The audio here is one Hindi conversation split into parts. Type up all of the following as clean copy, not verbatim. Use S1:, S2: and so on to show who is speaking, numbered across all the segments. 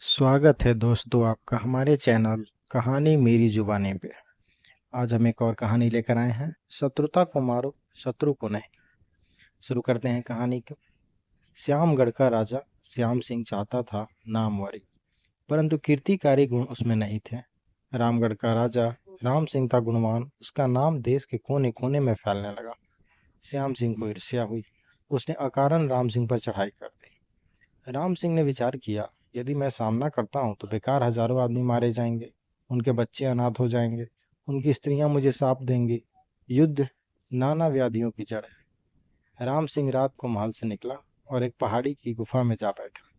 S1: स्वागत है दोस्तों आपका हमारे चैनल कहानी मेरी जुबानी पे। आज हम एक और कहानी लेकर आए हैं, शत्रुता को मारो शत्रु को नहीं। शुरू करते हैं कहानी को। श्यामगढ़ का राजा श्याम सिंह चाहता था नामवरी, परंतु कीर्तिकारी गुण उसमें नहीं थे। रामगढ़ का राजा राम सिंह था गुणवान, उसका नाम देश के कोने कोने में फैलने लगा। श्याम सिंह को ईर्ष्या हुई, उसने अकारण राम सिंह पर चढ़ाई कर दी। राम सिंह ने विचार किया, यदि मैं सामना करता हूं तो बेकार हजारों आदमी मारे जाएंगे, उनके बच्चे अनाथ हो जाएंगे, उनकी स्त्रियां मुझे साप देंगी। युद्ध नाना व्याधियों की जड़ है। राम सिंह रात को महल से निकला और एक पहाड़ी की गुफा में जा बैठा।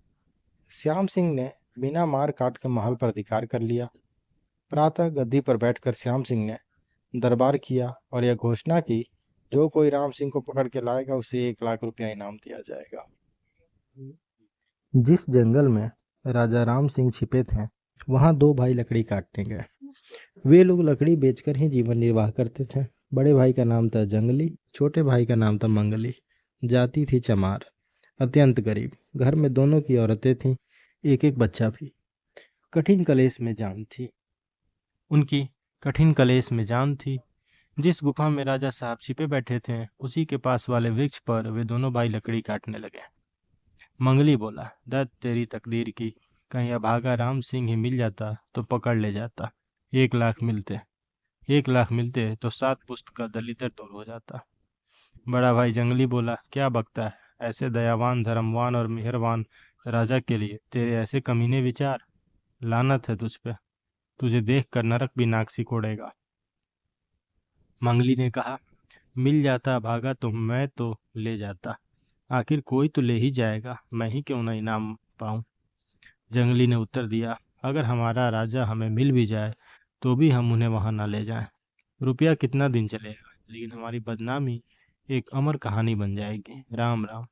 S1: श्याम सिंह ने बिना मार काट के महल पर अधिकार कर लिया। प्रातः गद्दी पर बैठकर श्याम सिंह ने दरबार किया और यह घोषणा की, जो कोई राम सिंह को पकड़ के लाएगा उसे 1 लाख रुपया इनाम दिया जाएगा। जिस जंगल में राजा राम सिंह छिपे थे, वहां 2 भाई लकड़ी काटने गए। वे लोग लकड़ी बेचकर ही जीवन निर्वाह करते थे। बड़े भाई का नाम था जंगली, छोटे भाई का नाम था मंगली। जाति थी चमार, अत्यंत गरीब। घर में दोनों की औरतें थीं, एक एक बच्चा भी। कठिन कलेश में जान थी उनकी कठिन कलेश में जान थी। जिस गुफा में राजा साहब छिपे बैठे थे, उसी के पास वाले वृक्ष पर वे दोनों भाई लकड़ी काटने लगे। मंगली बोला, दत्त तेरी तकदीर की, कहीं अभागा राम सिंह ही मिल जाता तो पकड़ ले जाता। 1 लाख मिलते तो 7 पुस्त का दलितर दूर हो जाता। बड़ा भाई जंगली बोला, क्या बकता है, ऐसे दयावान धर्मवान और मेहरबान राजा के लिए तेरे ऐसे कमीने विचार। लानत है तुझ पे, तुझे देख कर नरक भी नाक सिकोड़ेगा। मंगली ने कहा, मिल जाता भागा तो मैं तो ले जाता, आखिर कोई तो ले ही जाएगा, मैं ही क्यों ना इनाम पाऊं। जंगली ने उत्तर दिया, अगर हमारा राजा हमें मिल भी जाए तो भी हम उन्हें वहां ना ले जाएं। रुपया कितना दिन चलेगा, लेकिन हमारी बदनामी एक अमर कहानी बन जाएगी। राम राम।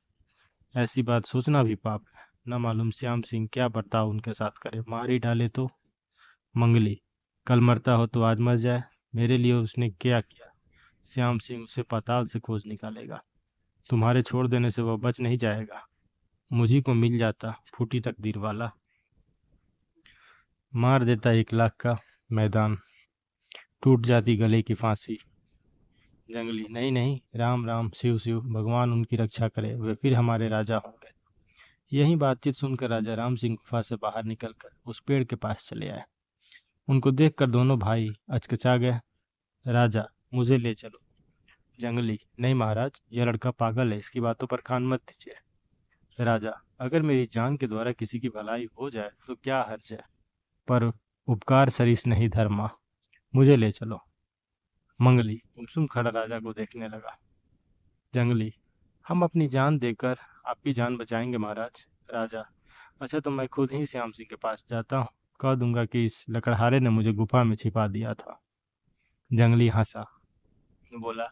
S1: ऐसी बात सोचना भी पाप है। न मालूम श्याम सिंह क्या बर्ताव उनके साथ करे, मार ही डाले तो। मंगली, कल मरता हो तो आज मर जाए, मेरे लिए उसने क्या किया। श्याम सिंह उसे पाताल से खोज निकालेगा, तुम्हारे छोड़ देने से वह बच नहीं जाएगा। मुझी को मिल जाता फूटी तकदीर वाला, मार देता 1 लाख का मैदान, टूट जाती गले की फांसी। जंगली, नहीं नहीं, राम राम, शिव शिव, भगवान उनकी रक्षा करे, वे फिर हमारे राजा होंगे। यही बातचीत सुनकर राजा राम सिंह गुफा से बाहर निकलकर उस पेड़ के पास चले आए। उनको देखकर दोनों भाई अचकचा गए। राजा, मुझे ले चलो। जंगली, नहीं महाराज, यह लड़का पागल है, इसकी बातों पर कान मत दीजिए। राजा, अगर मेरी जान के द्वारा किसी की भलाई हो जाए तो क्या हर्ज है, पर उपकार सरिस नहीं धर्मा, मुझे ले चलो। मंगली गुमसुम खड़ा राजा को देखने लगा। जंगली, हम अपनी जान देकर आपकी जान बचाएंगे महाराज। राजा, अच्छा तो मैं खुद ही श्याम सिंह के पास जाता हूँ, कह दूंगा कि इस लकड़हारे ने मुझे गुफा में छिपा दिया था। जंगली हंसा, बोला,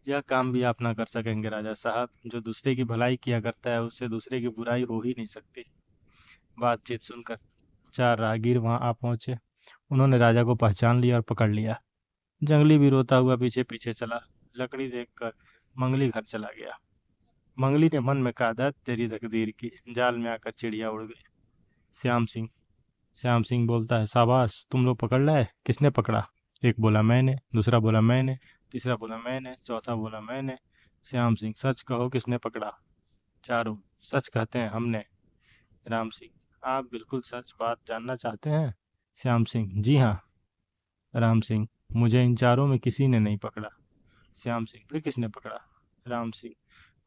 S1: यह काम भी आप ना कर सकेंगे राजा साहब, जो दूसरे की भलाई किया करता है उससे दूसरे की बुराई हो ही नहीं सकती। बातचीत सुनकर 4 राहगीर वहां आ पहुंचे। उन्होंने राजा को पहचान लिया और पकड़ लिया। जंगली भी रोता हुआ पीछे पीछे चला। लकड़ी देखकर मंगली घर चला गया। मंगली ने मन में कहा, दत्त तेरी तकदीर की, जाल में आकर चिड़िया उड़ गई। श्याम सिंह श्याम सिंह बोलता है, शाबाश, तुम लोग पकड़ लाए, किसने पकड़ा। एक बोला मैंने, दूसरा बोला मैंने, तीसरा बोला मैंने, चौथा बोला मैंने। श्याम सिंह, सच कहो किसने पकड़ा। चारों सच कहते हैं, हमने। राम सिंह, आप बिल्कुल सच बात जानना चाहते हैं। श्याम सिंह, जी हाँ। राम सिंह, मुझे इन चारों में किसी ने नहीं पकड़ा। श्याम सिंह, फिर किसने पकड़ा। राम सिंह,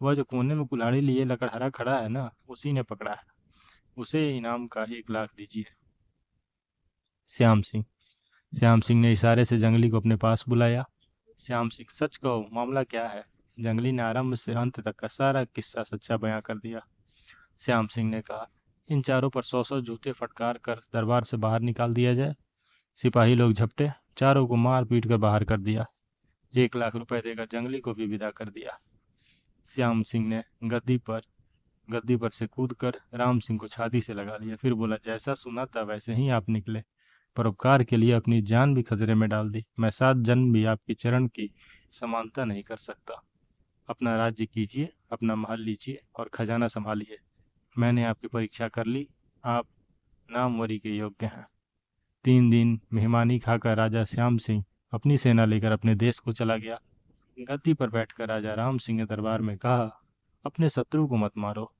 S1: वह जो कोने में कुल्हाड़ी लिए लकड़हारा खड़ा है ना, उसी ने पकड़ा है, उसे इनाम का 1 लाख दीजिए। श्याम सिंह श्याम सिंह ने इशारे से जंगली को अपने पास बुलाया। श्याम सिंह, सच कहो, मामला क्या है। जंगली ने आरंभ से अंत तक का सारा किस्सा सच्चा बयां कर दिया। श्याम सिंह ने कहा, इन चारों पर 100 जूते फटकार कर दरबार से बाहर निकाल दिया जाए। सिपाही लोग झपटे, चारों को मार पीट कर बाहर कर दिया। 1 लाख रुपए देकर जंगली को भी विदा कर दिया। श्याम सिंह ने गद्दी पर से कूदकर राम सिंह को छाती से लगा लिया, फिर बोला, जैसा सुना था वैसे ही आप निकले, परोपकार के लिए अपनी जान भी खतरे में डाल दी। मैं 7 जन्म भी आपके चरण की समानता नहीं कर सकता। अपना राज्य कीजिए, अपना महल लीजिए और खजाना संभालिए। मैंने आपकी परीक्षा कर ली, आप नामवरी के योग्य हैं। 3 दिन मेहमानी खाकर राजा श्याम सिंह अपनी सेना लेकर अपने देश को चला गया। गद्दी पर बैठकर राजा राम सिंह ने दरबार में कहा, अपने शत्रु को मत मारो,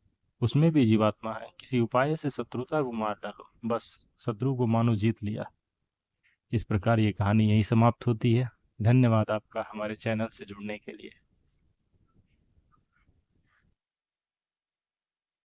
S1: उसमें भी जीवात्मा है, किसी उपाय से शत्रुता को मार डालो, बस शत्रु को मानो जीत लिया। इस प्रकार ये कहानी यहीं समाप्त होती है। धन्यवाद आपका हमारे चैनल से जुड़ने के लिए।